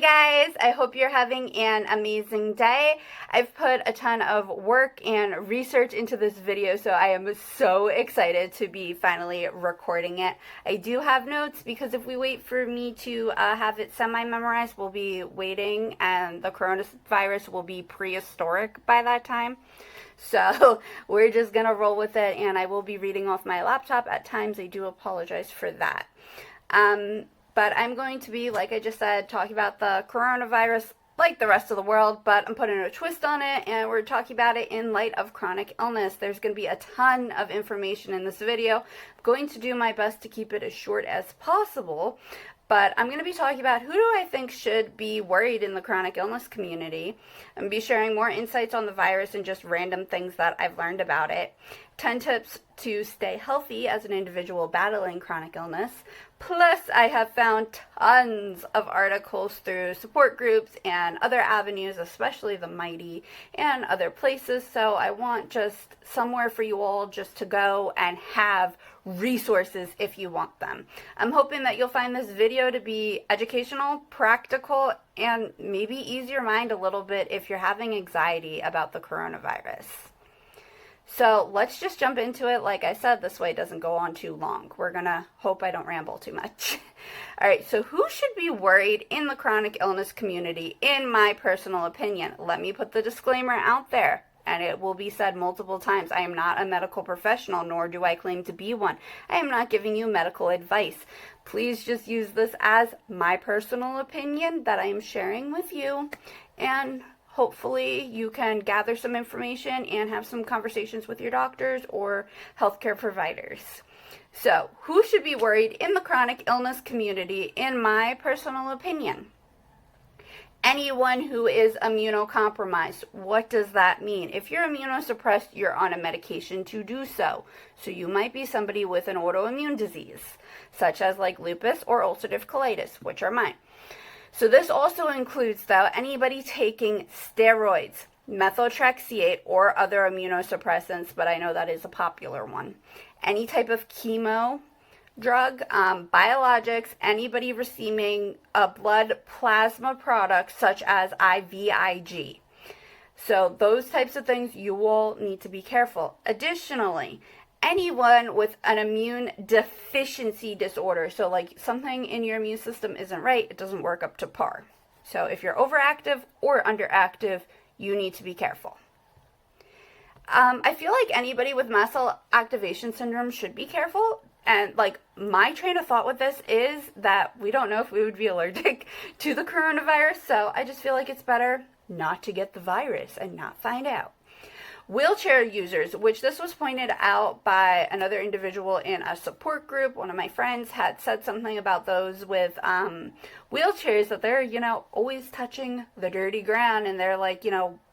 guys, I hope you're having an amazing day. I've put a ton of work and research into this video, so I am so excited to be finally recording it. I do have notes because if we wait for me to have it semi-memorized, we'll be waiting and the coronavirus will be prehistoric by that time. So we're just gonna roll with it, and I will be reading off my laptop at times. I do apologize for that. But I'm going to be, like I just said, talking about the coronavirus like the rest of the world, but I'm putting a twist on it, and we're talking about it in light of chronic illness. There's going to be a ton of information in this video. I'm going to do my best to keep it as short as possible, but I'm going to be talking about who do I think should be worried in the chronic illness community. I'm going to be sharing more insights on the virus and just random things that I've learned about it. 10 tips to stay healthy as an individual battling chronic illness. Plus, I have found tons of articles through support groups and other avenues, especially the Mighty and other places. So I want just somewhere for you all just to go and have resources if you want them. I'm hoping that you'll find this video to be educational, practical, and maybe ease your mind a little bit if you're having anxiety about the coronavirus. So let's just jump into it. Like I said, this way it doesn't go on too long. We're gonna hope I don't ramble too much. All right, so who should be worried in the chronic illness community, in my personal opinion? Let me put the disclaimer out there, and it will be said multiple times. I am not a medical professional, nor do I claim to be one. I am not giving you medical advice. Please just use this as my personal opinion that I am sharing with you, and hopefully you can gather some information and have some conversations with your doctors or healthcare providers. So, who should be worried in the chronic illness community, in my personal opinion? Anyone who is immunocompromised. What does that mean? If you're immunosuppressed, you're on a medication to do so. So you might be somebody with an autoimmune disease, such as like lupus or ulcerative colitis, which are mine. So this also includes, though, anybody taking steroids, methotrexate, or other immunosuppressants, but I know that is a popular one. Any type of chemo drug, biologics, anybody receiving a blood plasma product such as IVIG. So those types of things, you will need to be careful. Additionally, anyone with an immune deficiency disorder, so like something in your immune system isn't right, it doesn't work up to par. So if you're overactive or underactive, you need to be careful. I feel like anybody with mast cell activation syndrome should be careful. And like my train of thought with this is that we don't know if we would be allergic to the coronavirus, so I just feel like it's better not to get the virus and not find out. Wheelchair users, which this was pointed out by another individual in a support group. One of my friends had said something about those with wheelchairs, that they're, always touching the dirty ground, and they're like,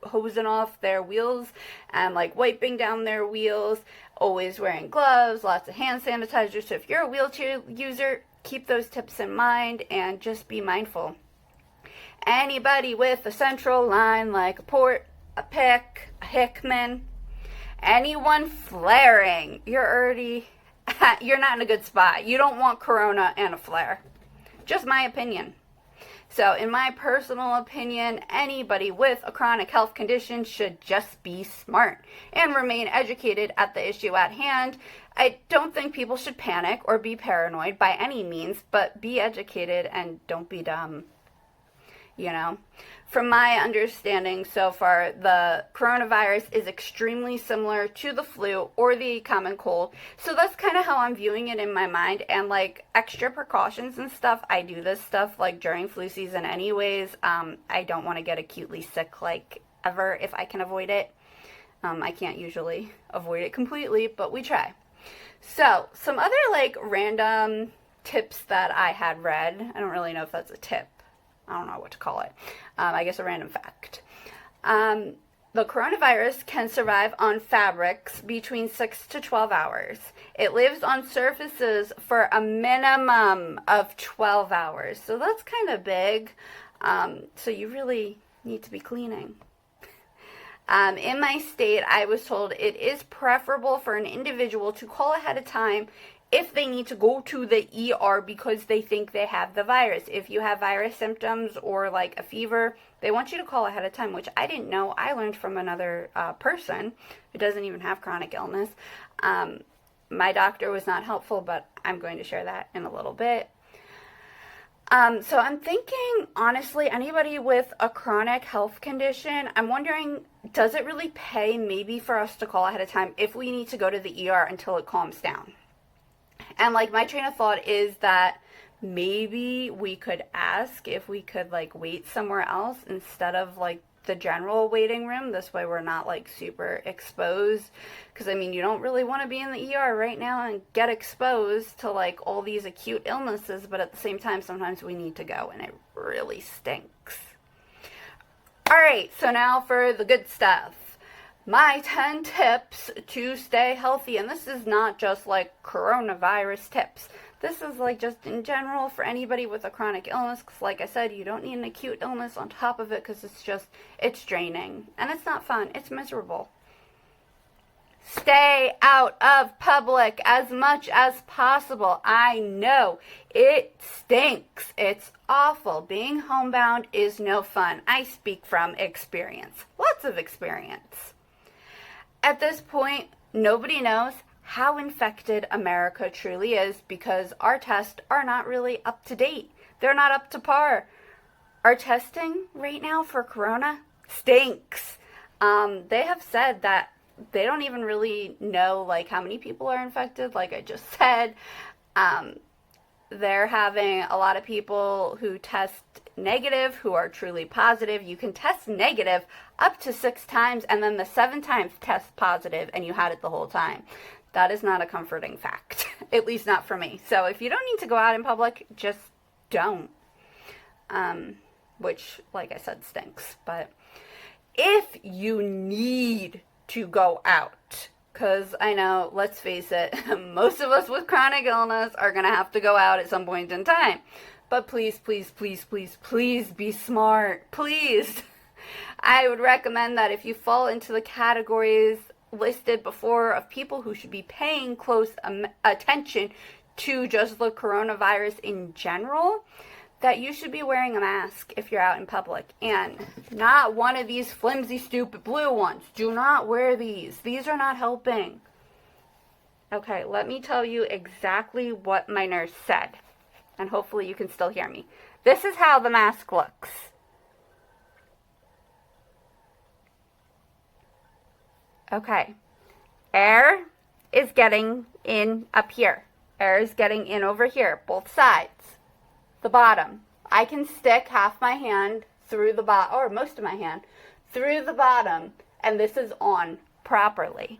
hosing off their wheels and like wiping down their wheels, always wearing gloves, lots of hand sanitizer. So if you're a wheelchair user, keep those tips in mind and just be mindful. Anybody with a central line like a port, a pick, a Hickman, anyone flaring, you're not in a good spot. You don't want corona and a flare. Just my opinion. So in my personal opinion, anybody with a chronic health condition should just be smart and remain educated at the issue at hand. I don't think people should panic or be paranoid by any means, but be educated and don't be dumb. From my understanding so far, the coronavirus is extremely similar to the flu or the common cold. So that's kind of how I'm viewing it in my mind. And like extra precautions and stuff, I do this stuff like during flu season anyways. I don't want to get acutely sick like ever if I can avoid it. I can't usually avoid it completely, but we try. So some other like random tips that I had read. I don't really know if that's a tip. I don't know what to call it. I guess a random fact. The coronavirus can survive on fabrics between 6 to 12 hours. It lives on surfaces for a minimum of 12 hours. So that's kind of big. So you really need to be cleaning. In my state, I was told it is preferable for an individual to call ahead of time if they need to go to the ER because they think they have the virus. If you have virus symptoms or like a fever, they want you to call ahead of time, which I didn't know. I learned from another person who doesn't even have chronic illness. My doctor was not helpful, but I'm going to share that in a little bit. So I'm thinking, honestly, anybody with a chronic health condition, I'm wondering, does it really pay maybe for us to call ahead of time if we need to go to the ER until it calms down? And like my train of thought is that maybe we could ask if we could like wait somewhere else instead of like the general waiting room. This way we're not like super exposed, because I mean, you don't really want to be in the ER right now and get exposed to like all these acute illnesses, but at the same time sometimes we need to go and it really stinks. All right, so now for the good stuff. My 10 tips to stay healthy, and this is not just like coronavirus tips. This is like just in general for anybody with a chronic illness, because like I said, you don't need an acute illness on top of it, because it's draining and it's not fun. It's miserable. Stay out of public as much as possible. I know it stinks. It's awful. Being homebound is no fun. I speak from experience. Lots of experience. At this point, nobody knows how infected America truly is because our tests are not really up to date. They're not up to par. Our testing right now for corona stinks. They have said that they don't even really know like how many people are infected, like I just said. They're having a lot of people who test negative who are truly positive. You can test negative up to 6 times, and then the 7th time test positive and you had it the whole time. That is not a comforting fact, at least not for me. So if you don't need to go out in public, just don't. Which, like I said, stinks. But if you need to go out, because I know, let's face it, most of us with chronic illness are going to have to go out at some point in time. But please, please, please, please, please be smart. Please. I would recommend that if you fall into the categories listed before of people who should be paying close attention to just the coronavirus in general, that you should be wearing a mask if you're out in public, and not one of these flimsy, stupid blue ones. Do not wear these. These are not helping. Okay, let me tell you exactly what my nurse said, and hopefully you can still hear me. This is how the mask looks. Okay, air is getting in up here. Air is getting in over here, both sides. The bottom. I can stick half my hand through the bottom, or most of my hand, through the bottom, and this is on properly.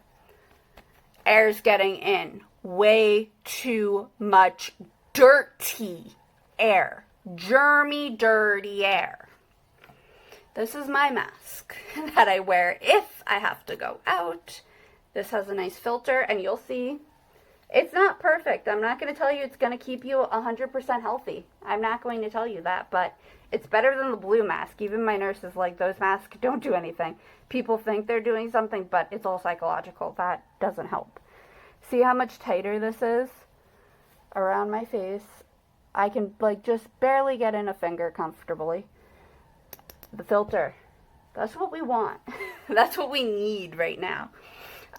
Air's getting in. Way too much dirty air. Germy, dirty air. This is my mask that I wear if I have to go out. This has a nice filter, and you'll see it's not perfect. I'm not going to tell you it's going to keep you 100% healthy. I'm not going to tell you that, but it's better than the blue mask. Even my nurse is like, those masks don't do anything. People think they're doing something, but it's all psychological. That doesn't help. See how much tighter this is around my face? I can like just barely get in a finger comfortably. The filter. That's what we want. That's what we need right now.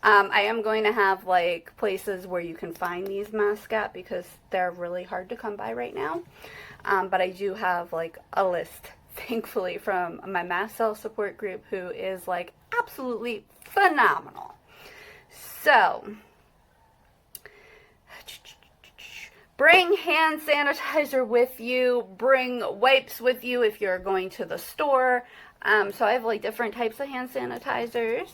I am going to have like places where you can find these masks at, because they're really hard to come by right now. But I do have like a list, thankfully, from my mast cell support group, who is like absolutely phenomenal. So bring hand sanitizer with you. Bring wipes with you if you're going to the store. So I have like different types of hand sanitizers.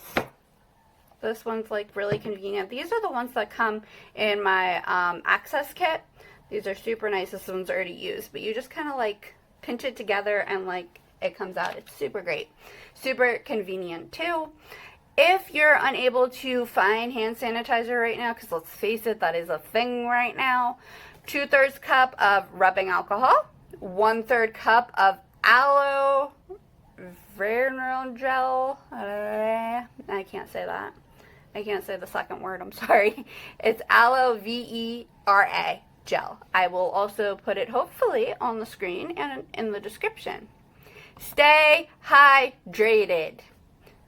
This one's like really convenient. These are the ones that come in my access kit. These are super nice. This one's already used, but you just kind of like pinch it together and like it comes out. It's super great. Super convenient too. If you're unable to find hand sanitizer right now, because let's face it, that is a thing right now, 2/3 cup of rubbing alcohol, 1/3 cup of aloe gel. I can't say that. I can't say the second word, I'm sorry. It's aloe vera gel. I will also put it hopefully on the screen and in the description. Stay hydrated.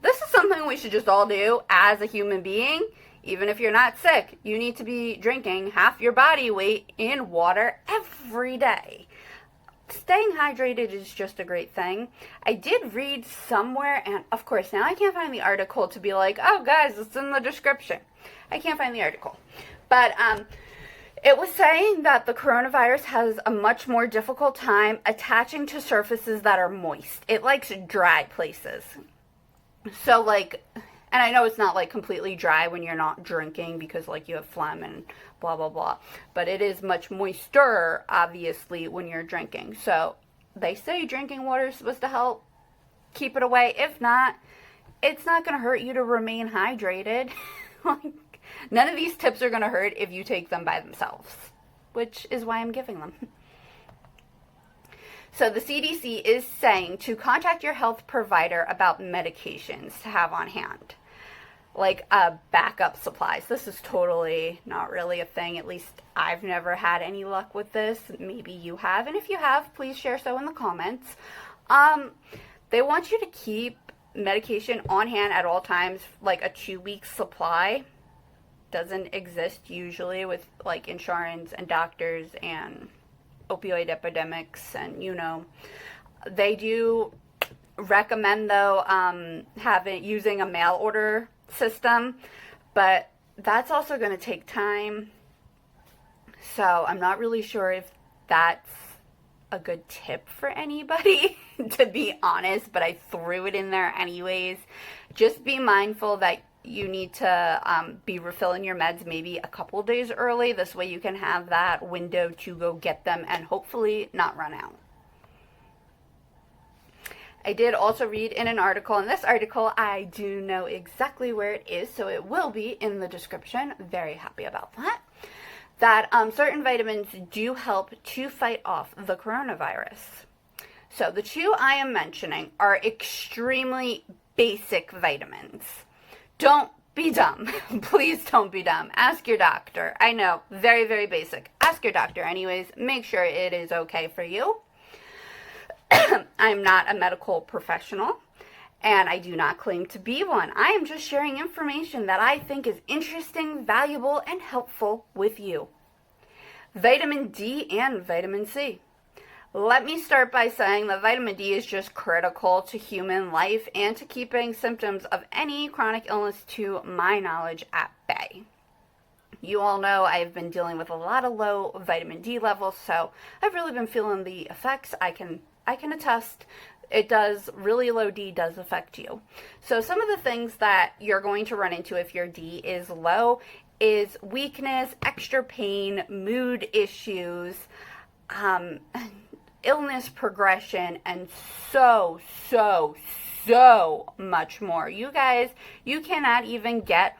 This is something we should just all do as a human being. Even if you're not sick, you need to be drinking half your body weight in water every day. Staying hydrated is just a great thing. I did read somewhere, and of course now I can't find the article to be like, oh guys, it's in the description. I can't find the article. But it was saying that the coronavirus has a much more difficult time attaching to surfaces that are moist. It likes dry places. So like, and I know it's not like completely dry when you're not drinking because like you have phlegm and blah, blah, blah. But it is much moister, obviously, when you're drinking. So they say drinking water is supposed to help keep it away. If not, it's not going to hurt you to remain hydrated. Like, none of these tips are going to hurt if you take them by themselves, which is why I'm giving them. So the CDC is saying to contact your health provider about medications to have on hand, like backup supplies. This is totally not really a thing. At least I've never had any luck with this. Maybe you have. And if you have, please share so in the comments. They want you to keep medication on hand at all times, like a 2-week supply. Doesn't exist usually with like insurance and doctors and opioid epidemics, and you know, they do recommend though using a mail order system, but that's also going to take time, so I'm not really sure if that's a good tip for anybody to be honest, but I threw it in there anyways. Just be mindful that you need to be refilling your meds maybe a couple days early. This way you can have that window to go get them and hopefully not run out. I did also read in an article, in this article I do know exactly where it is, so it will be in the description. Very happy about that. That certain vitamins do help to fight off the coronavirus. So the 2 I am mentioning are extremely basic vitamins. Don't be dumb. Please don't be dumb. Ask your doctor. I know, very, very basic. Ask your doctor anyways. Make sure it is okay for you. I'm not a medical professional, and I do not claim to be one. I am just sharing information that I think is interesting, valuable, and helpful with you. Vitamin D and vitamin C. Let me start by saying that vitamin D is just critical to human life and to keeping symptoms of any chronic illness, to my knowledge, at bay. You all know I've been dealing with a lot of low vitamin D levels, so I've really been feeling the effects. I can attest it does, really low D does affect you. So some of the things that you're going to run into if your D is low is weakness, extra pain, mood issues, illness progression, and so much more. You guys, you cannot even get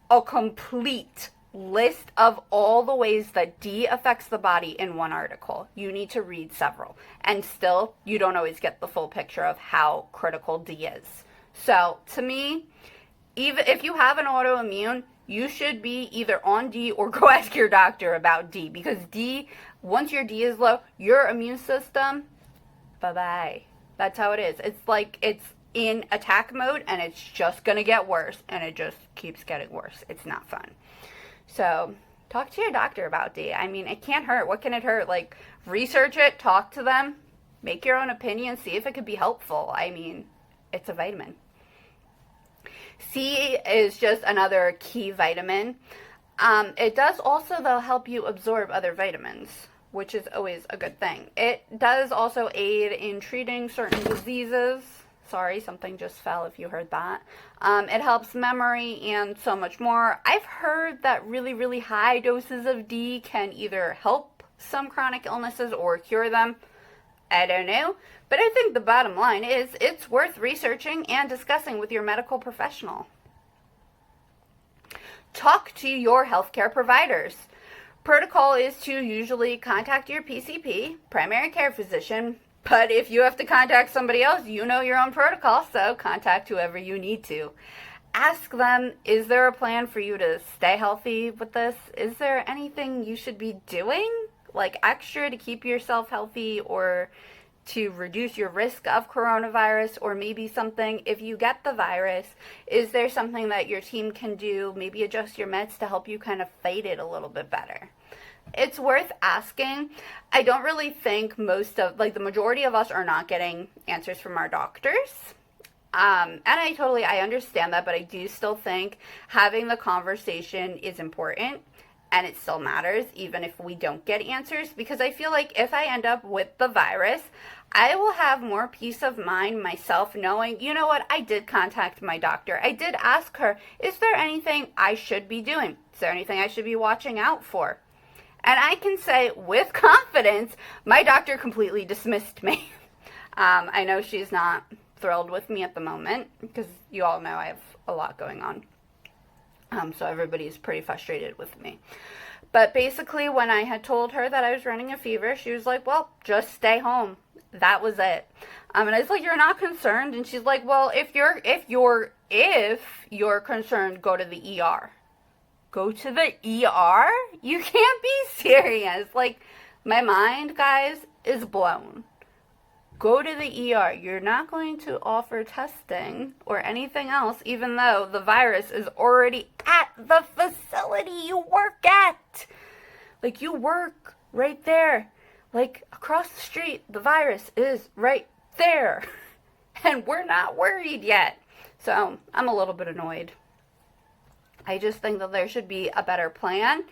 a complete list of all the ways that D affects the body in one article. You need to read several, and still you don't always get the full picture of how critical D is. So to me, even if you have an autoimmune, you should be either on D or go ask your doctor about D, because D, once your D is low, your immune system, bye-bye. That's how it is. It's like it's in attack mode, and it's just going to get worse, and it just keeps getting worse. It's not fun. So talk to your doctor about D. I mean, it can't hurt. What can it hurt? Like, research it, talk to them, make your own opinion, see if it could be helpful. I mean, it's a vitamin. C is just another key vitamin. It does also, though, help you absorb other vitamins, which is always a good thing. It does also aid in treating certain diseases. Sorry, something just fell if you heard that. It helps memory and so much more. I've heard that really, really high doses of D can either help some chronic illnesses or cure them. I don't know. But I think the bottom line is it's worth researching and discussing with your medical professional. Talk to your healthcare providers. Protocol is to usually contact your PCP, primary care physician, But if you have to contact somebody else, you know your own protocol, so contact whoever you need to. Ask them, is there a plan for you to stay healthy with this? Is there anything you should be doing, like extra to keep yourself healthy or to reduce your risk of coronavirus? Or maybe something, if you get the virus, is there something that your team can do, maybe adjust your meds to help you kind of fight it a little bit better? It's worth asking. I don't really think the majority of us are not getting answers from our doctors. And I understand that, but I do still think having the conversation is important, and it still matters even if we don't get answers, because I feel like if I end up with the virus, I will have more peace of mind myself knowing, you know what, I did contact my doctor. I did ask her, is there anything I should be doing? Is there anything I should be watching out for? And I can say with confidence, my doctor completely dismissed me. I know she's not thrilled with me at the moment because you all know I have a lot going on. So everybody's pretty frustrated with me. But basically, when I had told her that I was running a fever, she was like, well, just stay home. That was it. And I was like, you're not concerned? And she's like, well, if you're concerned, go to the ER. Go to the ER? You can't be serious. Like, my mind, guys, is blown. Go to the ER. You're not going to offer testing or anything else, even though the virus is already at the facility you work at. Like, you work right there. Like, across the street, the virus is right there. And we're not worried yet. So, I'm a little bit annoyed. I just think that there should be a better plan.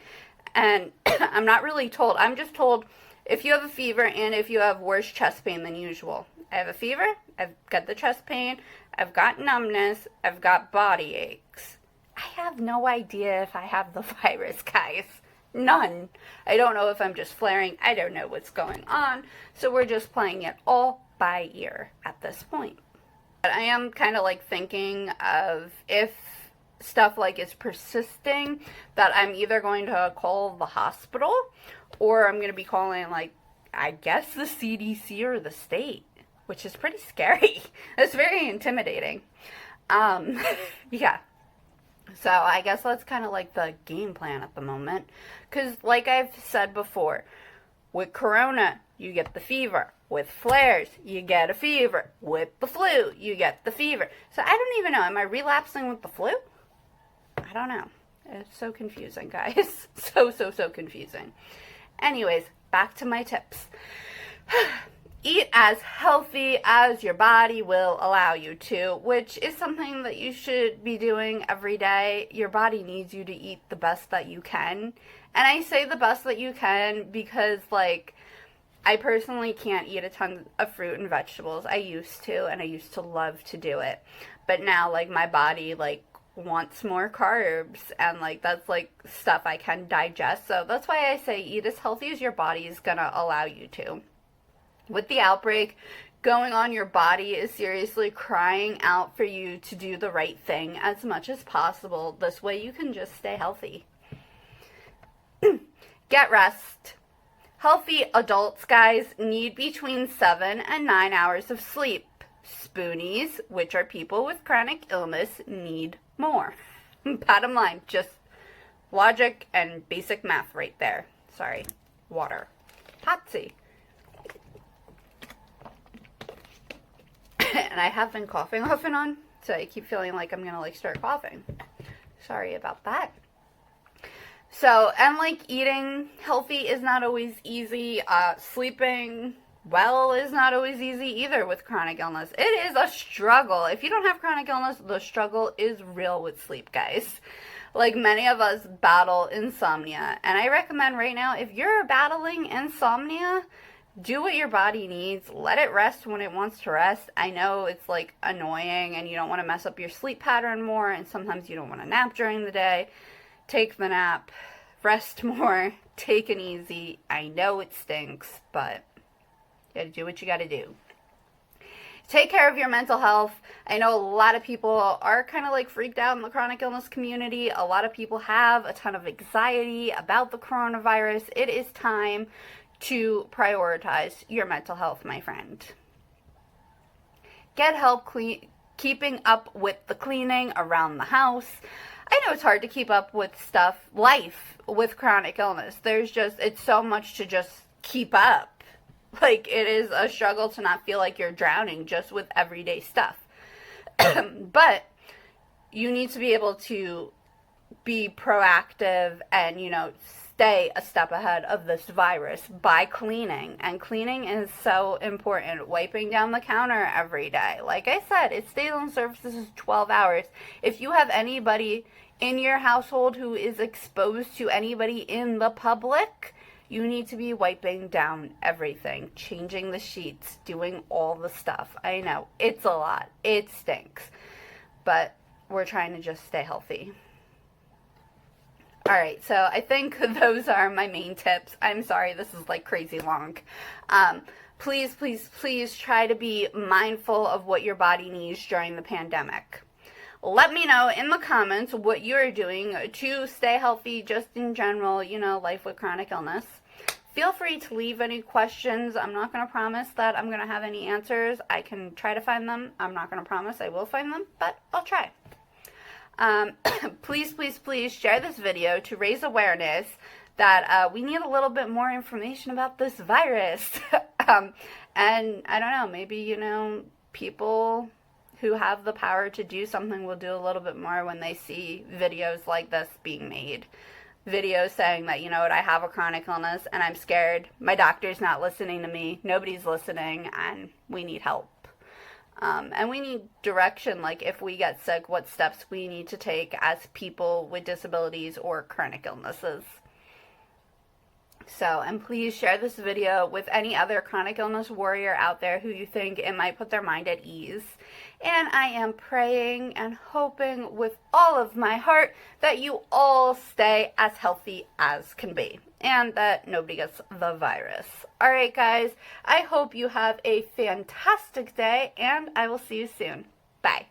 And I'm not really told. I'm just told if you have a fever and if you have worse chest pain than usual. I have a fever, I've got the chest pain, I've got numbness, I've got body aches. I have no idea if I have the virus, guys. None. I don't know if I'm just flaring. I don't know what's going on. So we're just playing it all by ear at this point. But I am kind of like thinking of if stuff like is persisting, that I'm either going to call the hospital or I'm going to be calling, like, I guess the CDC or the state, which is pretty scary. It's very intimidating. Yeah. So I guess that's kind of like the game plan at the moment. Because like I've said before, with corona, you get the fever. With flares, you get a fever. With the flu, you get the fever. So I don't even know. Am I relapsing with the flu? I don't know. It's so confusing, guys. So confusing. Anyways, back to my tips. Eat as healthy as your body will allow you to, which is something that you should be doing every day. Your body needs you to eat the best that you can. And I say the best that you can because, like, I personally can't eat a ton of fruit and vegetables. I used to, and I used to love to do it. But now, like, my body, like, wants more carbs, and like that's like stuff I can digest. So that's why I say eat as healthy as your body is gonna allow you to. With the outbreak going on, your body is seriously crying out for you to do the right thing as much as possible. This way you can just stay healthy. Get rest. Healthy adults, guys, need between 7 and 9 hours of sleep. Spoonies, which are people with chronic illness, need more. Bottom line, just logic and basic math right there. Sorry, water. Hotsy. And I have been coughing off and on, so I keep feeling like I'm gonna like start coughing. Sorry about that. So, and like eating healthy is not always easy. Sleeping well is not always easy either with chronic illness. It is a struggle. If you don't have chronic illness, the struggle is real with sleep, guys. Like, many of us battle insomnia. And I recommend right now, if you're battling insomnia, do what your body needs. Let it rest when it wants to rest. I know it's like annoying and you don't want to mess up your sleep pattern more, and sometimes you don't want to nap during the day. Take the nap. Rest more. Take it easy. I know it stinks, but you gotta do what you gotta do. Take care of your mental health. I know a lot of people are kind of like freaked out in the chronic illness community. A lot of people have a ton of anxiety about the coronavirus. It is time to prioritize your mental health, my friend. Get help keeping up with the cleaning around the house. I know it's hard to keep up with life with chronic illness. It's so much to just keep up. Like, it is a struggle to not feel like you're drowning just with everyday stuff. But you need to be able to be proactive and, stay a step ahead of this virus by cleaning. And cleaning is so important. Wiping down the counter every day. Like I said, it stays on surfaces 12 hours. If you have anybody in your household who is exposed to anybody in the public, you need to be wiping down everything, changing the sheets, doing all the stuff. I know, it's a lot. It stinks. But we're trying to just stay healthy. Alright, so I think those are my main tips. I'm sorry this is like crazy long. Please, please, please try to be mindful of what your body needs during the pandemic. Let me know in the comments what you're doing to stay healthy just in general, life with chronic illness. Feel free to leave any questions. I'm not going to promise that I'm going to have any answers. I can try to find them. I'm not going to promise I will find them, but I'll try. Please, please, please share this video to raise awareness that we need a little bit more information about this virus. And I don't know, maybe, people who have the power to do something will do a little bit more when they see videos like this being made. Videos saying that, I have a chronic illness and I'm scared. My doctor's not listening to me. Nobody's listening and we need help. And we need direction, like if we get sick, what steps we need to take as people with disabilities or chronic illnesses. So, and please share this video with any other chronic illness warrior out there who you think it might put their mind at ease. And I am praying and hoping with all of my heart that you all stay as healthy as can be and that nobody gets the virus. Alright guys, I hope you have a fantastic day and I will see you soon. Bye.